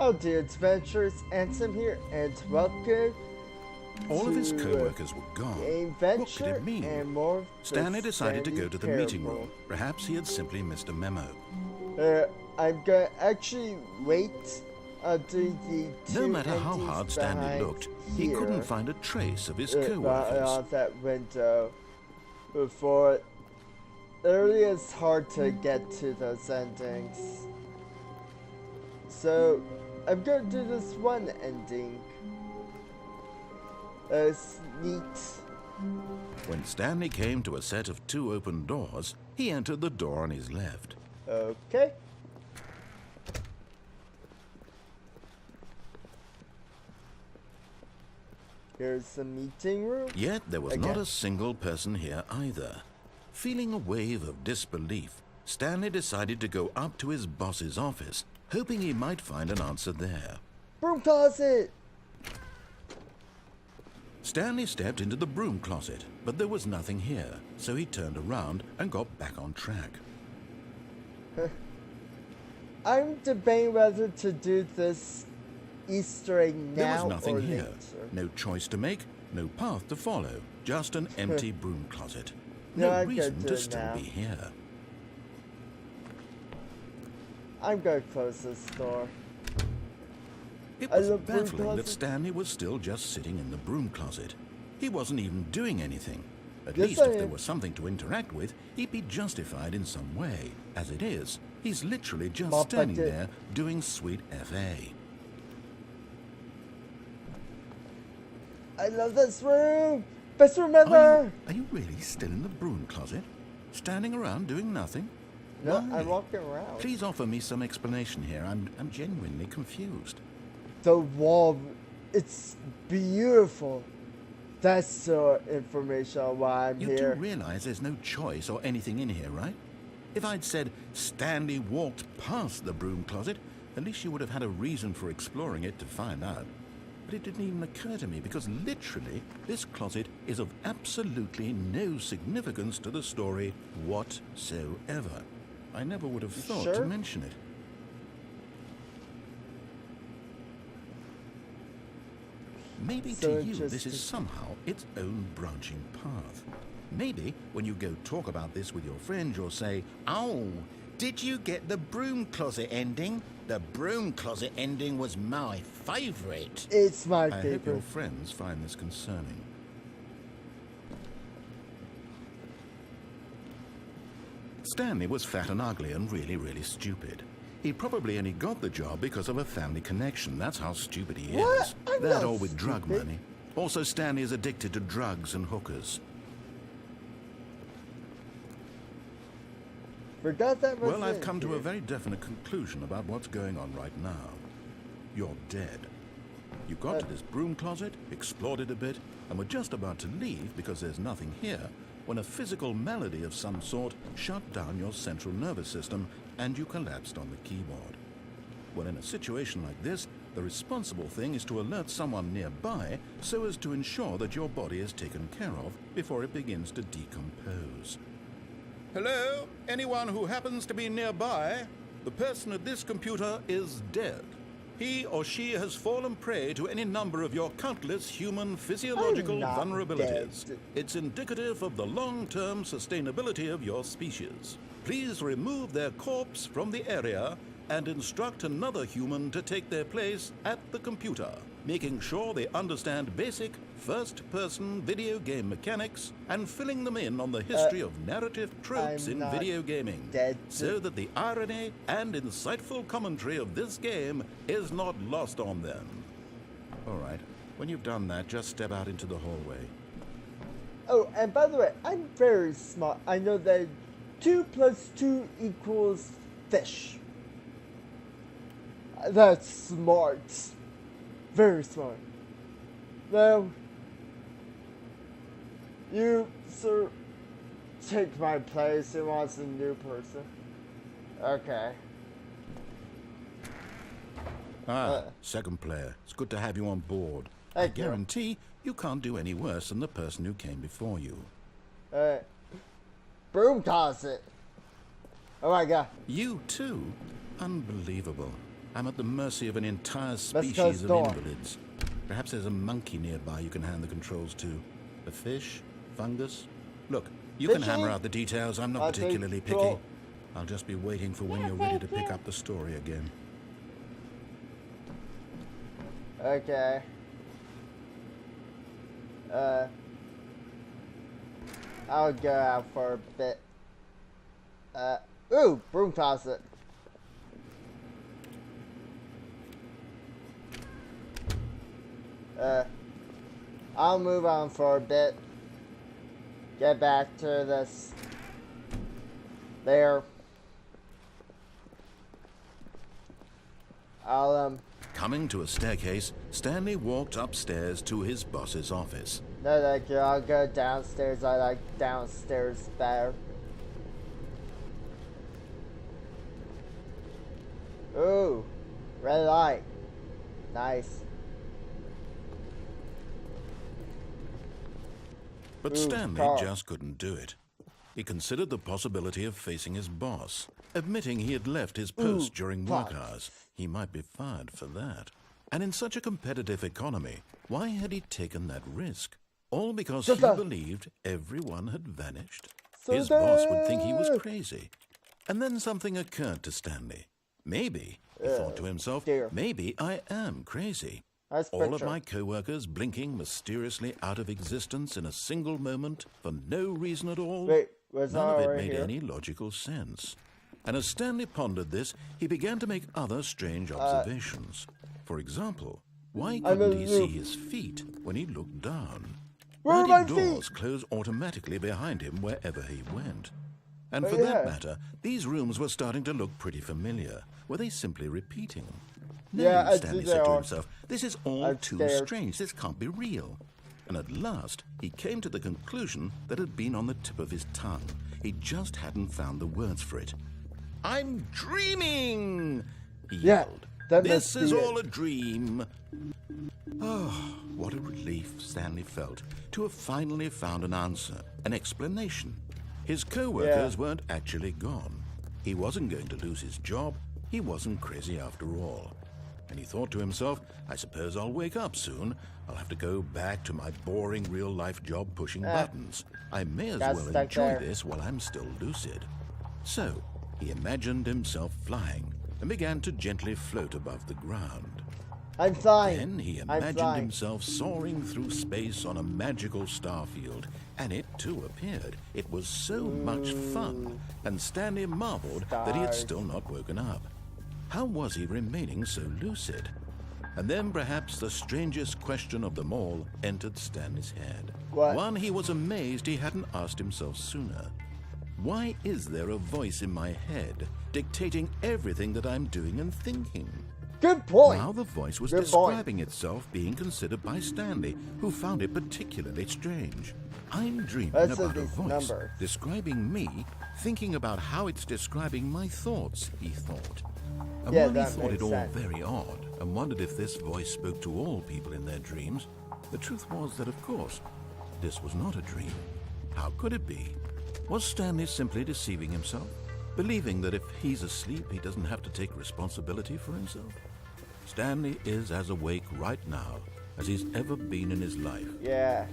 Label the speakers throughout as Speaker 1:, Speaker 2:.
Speaker 1: Howdy adventurers, Ansem here, and welcome
Speaker 2: All of his
Speaker 1: to
Speaker 2: co-workers were gone.
Speaker 1: Gameventure
Speaker 2: What could it mean?
Speaker 1: and more
Speaker 2: Stanley decided to go to the meeting
Speaker 1: Parable.
Speaker 2: room. Perhaps he had simply missed a memo.
Speaker 1: I'm gonna actually wait until the
Speaker 2: No matter how hard Stanley looked, he couldn't find a trace of his co-workers.
Speaker 1: out that window before. It really is hard to get to those endings. So I'm gonna do this one ending. It's neat.
Speaker 2: When Stanley came to a set of 2 open doors, he entered the door on his left.
Speaker 1: Okay. Here's the meeting room.
Speaker 2: Yet there was
Speaker 1: Okay.
Speaker 2: not a single person here either. Feeling a wave of disbelief, Stanley decided to go up to his boss's office, hoping he might find an answer there.
Speaker 1: Broom closet!
Speaker 2: Stanley stepped into the broom closet, but there was nothing here, so he turned around and got back on track.
Speaker 1: I'm debating whether to do this Easter egg now
Speaker 2: There was nothing
Speaker 1: or
Speaker 2: here.
Speaker 1: later.
Speaker 2: No choice to make, no path to follow, just an empty broom closet.
Speaker 1: No,
Speaker 2: No
Speaker 1: I'm gonna
Speaker 2: reason
Speaker 1: do
Speaker 2: to
Speaker 1: it
Speaker 2: still
Speaker 1: now.
Speaker 2: be here.
Speaker 1: I'm gonna close this door.
Speaker 2: It
Speaker 1: I
Speaker 2: was
Speaker 1: love broom
Speaker 2: baffling that
Speaker 1: closet.
Speaker 2: Stanley was still just sitting in the broom closet. He wasn't even doing anything. At
Speaker 1: Yes,
Speaker 2: least
Speaker 1: I
Speaker 2: if there
Speaker 1: am.
Speaker 2: was something to interact with, he'd be justified in some way. As it is, he's literally just
Speaker 1: Mop, I
Speaker 2: standing
Speaker 1: did.
Speaker 2: there doing sweet FA.
Speaker 1: I love this room! Best room ever!
Speaker 2: Are you really still in the broom closet? Standing around doing nothing?
Speaker 1: No,
Speaker 2: Why?
Speaker 1: I'm walking around.
Speaker 2: Please offer me some explanation here. I'm genuinely confused.
Speaker 1: The wall, it's beautiful. That's the information on why I'm
Speaker 2: You
Speaker 1: here.
Speaker 2: do realize there's no choice or anything in here, right? If I'd said Stanley walked past the broom closet, at least you would have had a reason for exploring it to find out. But it didn't even occur to me because literally this closet is of absolutely no significance to the story whatsoever. I never would have thought to
Speaker 1: Sure?
Speaker 2: mention it. Maybe
Speaker 1: So
Speaker 2: to you this
Speaker 1: just-
Speaker 2: is somehow its own branching path. Maybe when you go talk about this with your friends, you'll say, "Oh, did you get the broom closet ending? The broom closet ending was my favorite."
Speaker 1: It's my
Speaker 2: I hope your
Speaker 1: favorite.
Speaker 2: friends find this concerning. Stanley was fat and ugly and really stupid. He probably only got the job because of a family connection. That's how stupid he
Speaker 1: What?
Speaker 2: is.
Speaker 1: I'm
Speaker 2: That
Speaker 1: not
Speaker 2: or with drug
Speaker 1: stupid.
Speaker 2: money. Also, Stanley is addicted to drugs and hookers.
Speaker 1: Forgot that was
Speaker 2: Well, I've
Speaker 1: it
Speaker 2: come to
Speaker 1: here.
Speaker 2: a very definite conclusion about what's going on right now. You're dead. You got to this broom closet, explored it a bit, and were just about to leave because there's nothing here, when a physical malady of some sort shut down your central nervous system and you collapsed on the keyboard. Well, in a situation like this, the responsible thing is to alert someone nearby so as to ensure that your body is taken care of before it begins to decompose. Hello? Anyone who happens to be nearby? The person at this computer is dead. He or she has fallen prey to any number of your countless human physiological
Speaker 1: I'm not
Speaker 2: vulnerabilities.
Speaker 1: dead.
Speaker 2: It's indicative of the long-term sustainability of your species. Please remove their corpse from the area and instruct another human to take their place at the computer, making sure they understand basic first-person video game mechanics and filling them in on the history of narrative tropes
Speaker 1: I'm
Speaker 2: in
Speaker 1: not
Speaker 2: video gaming,
Speaker 1: dead.
Speaker 2: so that the irony and insightful commentary of this game is not lost on them. All right, when you've done that, just step out into the hallway.
Speaker 1: Oh, and by the way, I'm very smart. I know that 2 + 2 equals fish. That's smart. Very smart. Now, you, sir, take my place. He wants a new person. Okay.
Speaker 2: Second player. It's good to have you on board. I
Speaker 1: Thank you.
Speaker 2: guarantee you can't do any worse than the person who came before you.
Speaker 1: Broom closet. Oh my god.
Speaker 2: You too? Unbelievable. I'm at the mercy of an entire
Speaker 1: close
Speaker 2: species
Speaker 1: the
Speaker 2: of
Speaker 1: door.
Speaker 2: invalids. Perhaps there's a monkey nearby you can hand the controls to. A fish? Fungus? Look, you can hammer out the details. I'm not particularly picky. I'll just be waiting for when you're ready to pick up the story again.
Speaker 1: Okay. I'll go out for a bit. Ooh, broom closet. I'll move on for a bit. Get back to this. There. I'll,
Speaker 2: Coming to a staircase, Stanley walked upstairs to his boss's office.
Speaker 1: No, thank you. I'll go downstairs. I like downstairs better. Ooh, red light. Nice.
Speaker 2: But
Speaker 1: Ooh,
Speaker 2: Stanley
Speaker 1: car.
Speaker 2: just couldn't do it. He considered the possibility of facing his boss, admitting he had left his post during work hours. He might be fired for that. And in such a competitive economy, why had he taken that risk? All because he believed everyone had vanished. His boss would think he was crazy. And then something occurred to Stanley. Maybe, he thought to himself, maybe I am crazy. All of my co-workers blinking mysteriously out of existence in a single moment for no reason at all. None of it made any logical sense. And as Stanley pondered this, he began to make other strange observations. For example, why couldn't he see his feet when he looked down? Why did doors close automatically behind him wherever he went? And for that matter, these rooms were starting to look pretty familiar. Were they simply repeating? No, Stanley said to himself, this is all too strange. This can't be real. And at last, he came to the conclusion that had been on the tip of his tongue. He just hadn't found the words for it. I'm dreaming! He yelled. This is all a dream. Oh, what a relief Stanley felt to have finally found an answer, an explanation. His co-workers weren't actually gone. He wasn't going to lose his job. He wasn't crazy after all. And he thought to himself, I suppose I'll wake up soon. I'll have to go back to my boring real-life job pushing buttons. I may as well enjoy this while I'm still lucid. So, he imagined himself flying and began to gently float above the ground.
Speaker 1: I'm flying.
Speaker 2: Then he imagined himself soaring through space on a magical starfield, and it too appeared. It was so much fun, and Stanley marveled that he had still not woken up. How was he remaining so lucid? And then perhaps the strangest question of them all entered Stanley's head. One he was amazed he hadn't asked himself sooner. Why is there a voice in my head dictating everything that I'm doing and thinking?
Speaker 1: Good point.
Speaker 2: Now the voice was describing itself being considered by Stanley, who found it particularly strange. I'm dreaming about a voice describing me, thinking about how it's describing my thoughts, he thought. And while he thought it all very odd and wondered if this voice spoke to all people in their dreams, the truth was that, of course, this was not a dream. How could it be? Was Stanley simply deceiving himself, believing that if he's asleep, he doesn't have to take responsibility for himself? Stanley is as awake right now as he's ever been in his life.
Speaker 1: Yeah.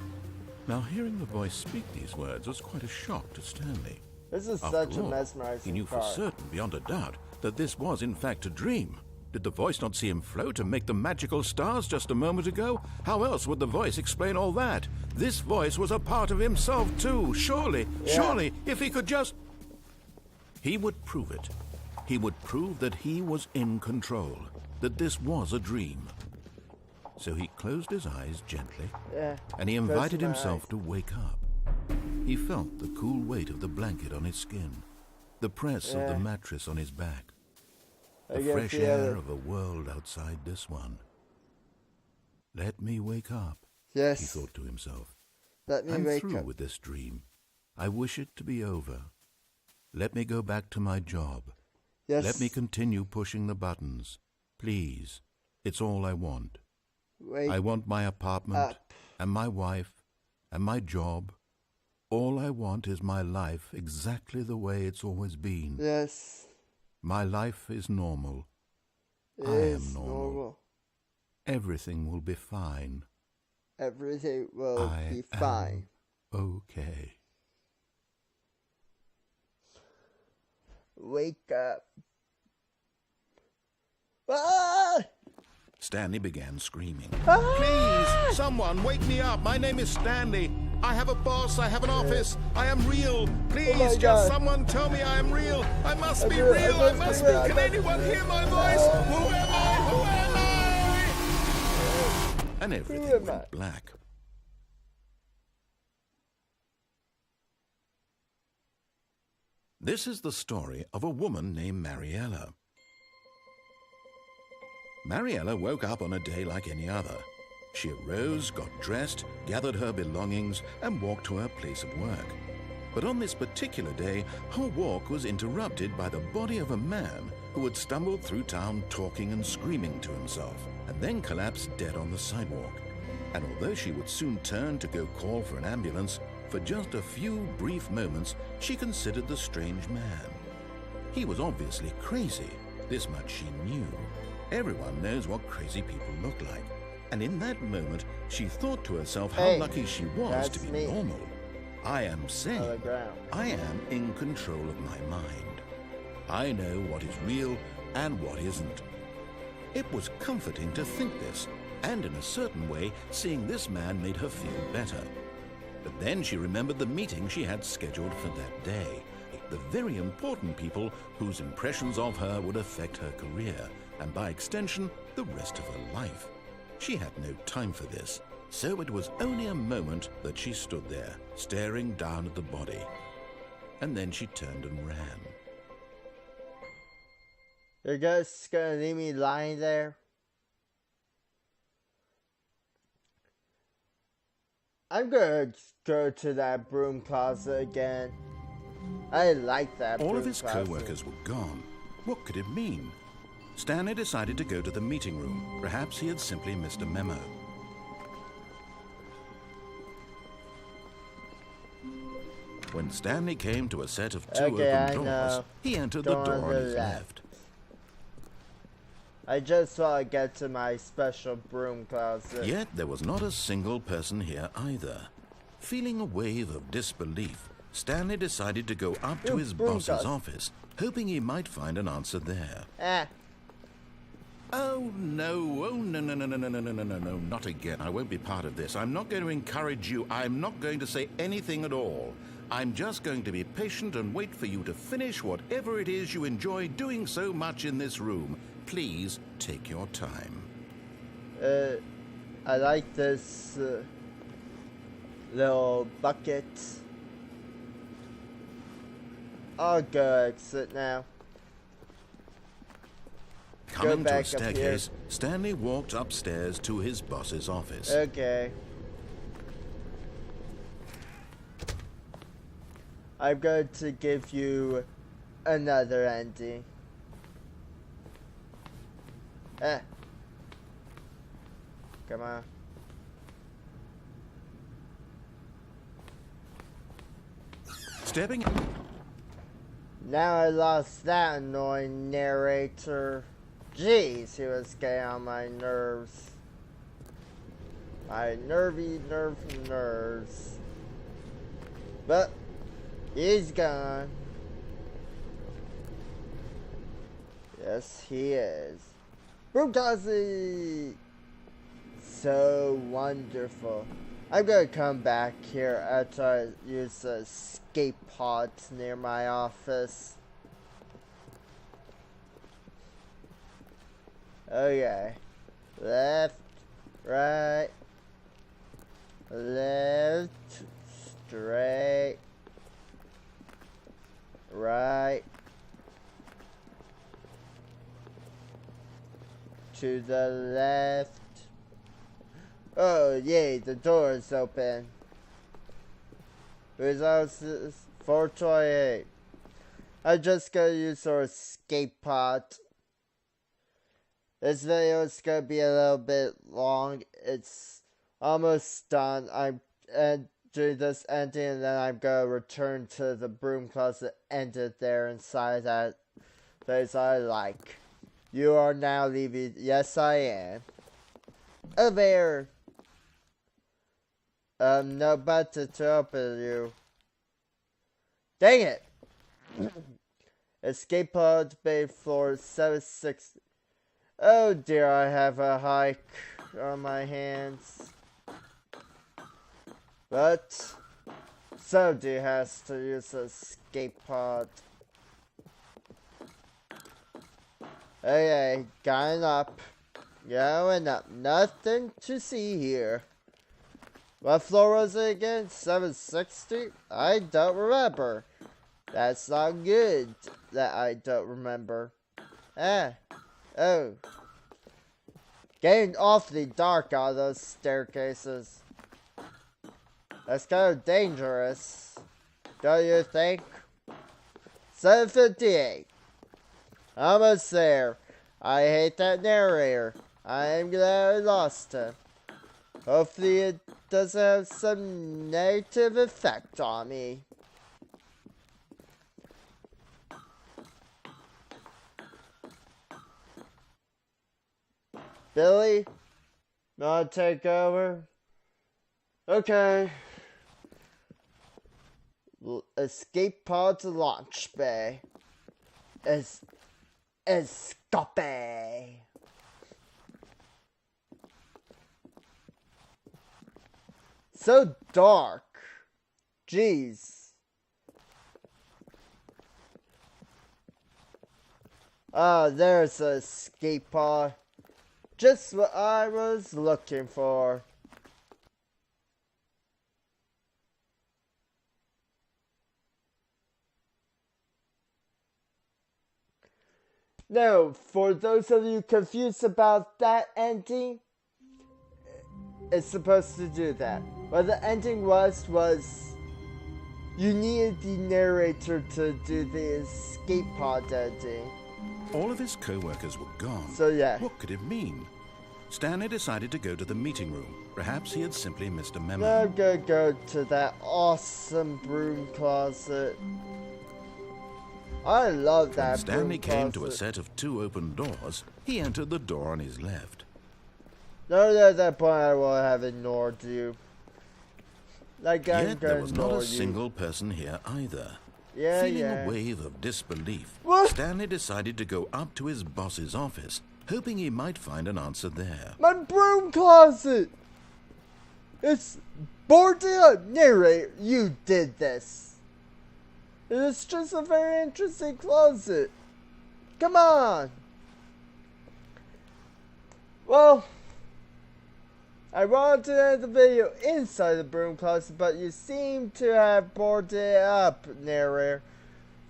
Speaker 2: Now, hearing the voice speak these words was quite a shock to Stanley.
Speaker 1: This is such a mesmerizing
Speaker 2: he knew for certain, beyond a doubt, that this was in fact a dream. Did the voice not see him float and make the magical stars just a moment ago? How else would the voice explain all that? This voice was a part of himself too. Surely, if he could just... He would prove it. He would prove that he was in control, that this was a dream. So he closed his eyes gently, and he invited himself to wake up. He felt the cool weight of the blanket on his skin, the press of the mattress on his back, the fresh air of a world outside this one. Let me wake up, he thought to himself. I'm through with this dream. I wish it to be over. Let me go back to my job. Let me continue pushing the buttons. Please, it's all I want. I want my apartment and my wife and my job. All I want is my life exactly the way it's always been. My life is normal. I am normal. Everything will be fine.
Speaker 1: Everything will be fine.
Speaker 2: Okay.
Speaker 1: Wake up. Ah!
Speaker 2: Stanley began screaming.
Speaker 1: Ah!
Speaker 2: Please, someone wake me up. My name is Stanley. I have a boss. I have an office. I am real. Please, just someone tell me I am real. I must be real. I must be. Can anyone hear my voice? Who am I? Who am I? And everything went black. This is the story of a woman named Mariella. Mariella woke up on a day like any other. She arose, got dressed, gathered her belongings, and walked to her place of work. But on this particular day, her walk was interrupted by the body of a man who had stumbled through town talking and screaming to himself, and then collapsed dead on the sidewalk. And although she would soon turn to go call for an ambulance, for just a few brief moments, she considered the strange man. He was obviously crazy. This much she knew. Everyone knows what crazy people look like. And in that moment, she thought to herself how lucky she was to be normal. I am sane. I am in control of my mind. I know what is real and what isn't. It was comforting to think this, and in a certain way, seeing this man made her feel better. But then she remembered the meeting she had scheduled for that day. The very important people whose impressions of her would affect her career, and by extension, the rest of her life. She had no time for this, so it was only a moment that she stood there, staring down at the body. And then she turned and ran.
Speaker 1: You're just gonna leave me lying there? I'm gonna go to that broom closet again. I like that broom closet.
Speaker 2: All of his co-workers were gone. What could it mean? Stanley decided to go to the meeting room. Perhaps he had simply missed a memo. When Stanley came to a set of two open doors, he entered the door on his left.
Speaker 1: I just want to get to my special broom closet.
Speaker 2: Yet there was not a single person here either. Feeling a wave of disbelief, Stanley decided to go up to his boss's office, hoping he might find an answer there. Oh, no, not again. I won't be part of this. I'm not going to encourage you. I'm not going to say anything at all. I'm just going to be patient and wait for you to finish whatever it is you enjoy doing so much in this room. Please take your time.
Speaker 1: I like this little bucket. I'll go exit now.
Speaker 2: Coming to a staircase, Stanley walked upstairs to his boss's office.
Speaker 1: Okay. I'm going to give you another ending. Come on.
Speaker 2: Stepping.
Speaker 1: Now I lost that annoying narrator. Jeez, he was getting on my nerves. My nerves. But he's gone. Yes, he is. Broomcloset! So wonderful. I'm gonna come back here after I use the escape pods near my office. Okay. Left, right, left, straight, right, to the left. Oh, yay, the door is open. Whose house is 428? I'm just gonna use our escape pod. This video is gonna be a little bit long. It's almost done. I'm doing this ending, and then I'm gonna return to the broom closet ended there inside that place I like. You are now leaving. Yes, I am. A bear. No button to open you. Dang it! Escape pod bay floor 760. Oh dear, I have a hike on my hands. But somebody has to use a escape pod. Okay, going up. Going up. Nothing to see here. What floor was it again? 760? I don't remember. That's not good that I don't remember. Oh. Getting awfully dark out of those staircases. That's kind of dangerous. Don't you think? 758. Almost there. I hate that narrator. I am glad I lost him. Hopefully it doesn't have some negative effect on me. Billy? Not take over? Okay. Escape pod to launch bay. Escape. So dark. Jeez. Ah, there's a escape pod. Just what I was looking for. Now, for those of you confused about that ending, it's supposed to do that. What the ending was you needed the narrator to do the escape pod ending.
Speaker 2: All of his co-workers were gone.
Speaker 1: So yeah.
Speaker 2: What could it mean? Stanley decided to go to the meeting room. Perhaps he had simply missed a memo.
Speaker 1: Now I'm gonna go to that awesome broom closet. I love that
Speaker 2: When Stanley
Speaker 1: broom closet.
Speaker 2: came to a set of 2 open doors, he entered the door on his left.
Speaker 1: No, at that point I will have ignored you. Like I'm
Speaker 2: Yet
Speaker 1: gonna
Speaker 2: there was not
Speaker 1: ignore
Speaker 2: a
Speaker 1: you.
Speaker 2: single person here either.
Speaker 1: Yeah,
Speaker 2: Feeling
Speaker 1: yeah.
Speaker 2: a wave of disbelief,
Speaker 1: What?
Speaker 2: Stanley decided to go up to his boss's office, hoping he might find an answer there.
Speaker 1: My broom closet! It's boarded up. Narrator, you did this. It's just a very interesting closet. Come on! Well, I wanted to end the video inside the broom closet, but you seem to have boarded it up, narrator.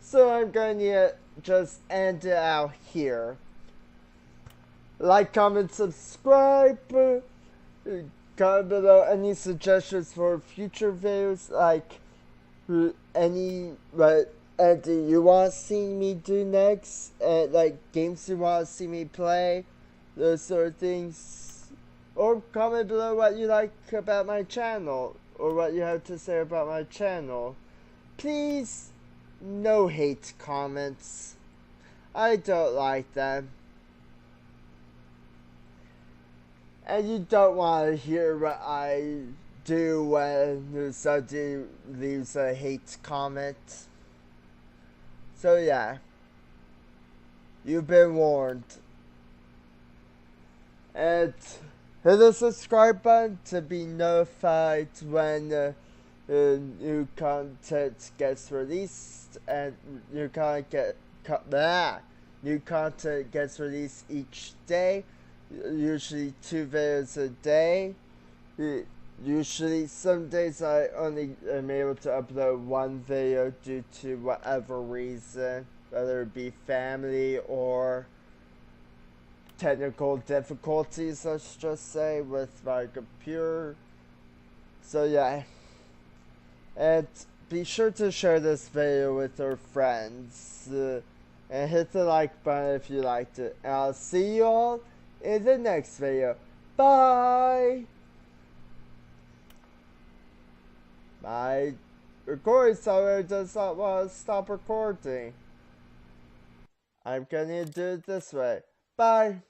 Speaker 1: So I'm going to just end it out here. Like, comment, subscribe. Comment below any suggestions for future videos, like any anything you want to see me do next, and like games you want to see me play, those sort of things. Or comment below what you like about my channel, or what you have to say about my channel. Please, no hate comments. I don't like them. And you don't want to hear what I do when somebody leaves a hate comment. So yeah, you've been warned. And hit the subscribe button to be notified when new content gets released, and new content gets released each day. Usually 2 videos a day. Usually some days I only am able to upload 1 video due to whatever reason, whether it be family or technical difficulties, let's just say, with my computer. So yeah, and be sure to share this video with your friends, and hit the like button if you liked it, and I'll see you all in the next video. Bye! My recording software does not want to stop recording. I'm gonna do it this way. Bye.